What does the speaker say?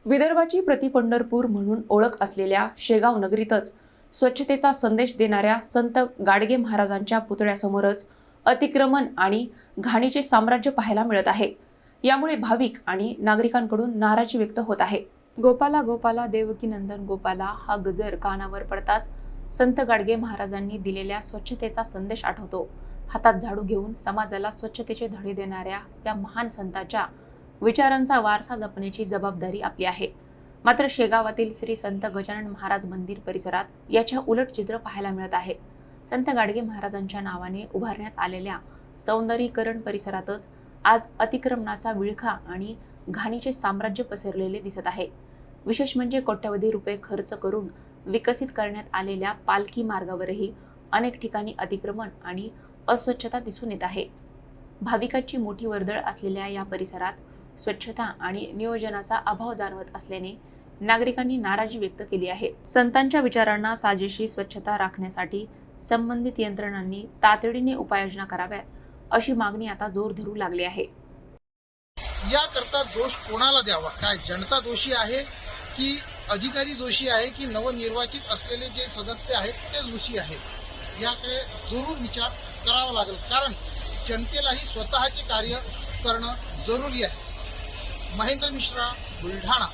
विदर्भाची प्रतिपंढरपूर म्हणून ओळख असलेल्या शेगाव नगरीतच स्वच्छतेचा संदेश देणाऱ्या संत गाडगे महाराजांच्या पुतळ्यासमोरच अतिक्रमण आणि घाणीचे साम्राज्य पाहायला मिळत आहे। यामुळे भाविक आणि नागरिकांकडून नाराजी व्यक्त होत आहे। गोपाला गोपाला देवकी नंदन गोपाला हा गजर कानावर पडताच संत गाडगे महाराजांनी दिलेल्या स्वच्छतेचा संदेश आठवतो। हातात झाडू घेऊन समाजाला स्वच्छतेचे धडे देणाऱ्या या महान संतांच्या विचारांचा वारसा जपण्याची जबाबदारी आपली आहे। मात्र शेगावातील श्री संत गजानन महाराज मंदिर परिसरात याच्या उलट चित्र पाहायला मिळत आहे। संत गाडगे महाराजांच्या नावाने उभारण्यात आलेल्या सौंदर्यीकरण परिसरातच आज अतिक्रमणाचा विळखा आणि घाणीचे साम्राज्य पसरलेले दिसत आहे। विशेष म्हणजे कोट्यवधी रुपये खर्च करून विकसित करण्यात आलेल्या पालखी मार्गावरही अनेक ठिकाणी अतिक्रमण आणि अस्वच्छता दिसून येत आहे। भाविकांची मोठी वर्दळ असलेल्या या परिसरात स्वच्छता आणि नियोजनाचा अभाव जाणवत असल्याने नागरिकांनी नाराजी व्यक्त केली आहे। संतांच्या विचारांना साजेशी स्वच्छता राखण्यासाठी संबंधित यंत्रणांनी तातडीने उपाययोजना कराव्यात, अशी मागणी आता जोर धरू लागली आहे। याकरता दोष कोणाला द्यावा? काय जनता दोषी आहे की अधिकारी दोषी आहे की नवनिर्वाचित असलेले जे सदस्य आहेत ते दोषी आहेत? याकडे जरूर विचार करावा लागेल, कारण जनतेलाही स्वतःचे कार्य करणं जरुरी आहे। महेंद्र मिश्रा, बुलढाणा।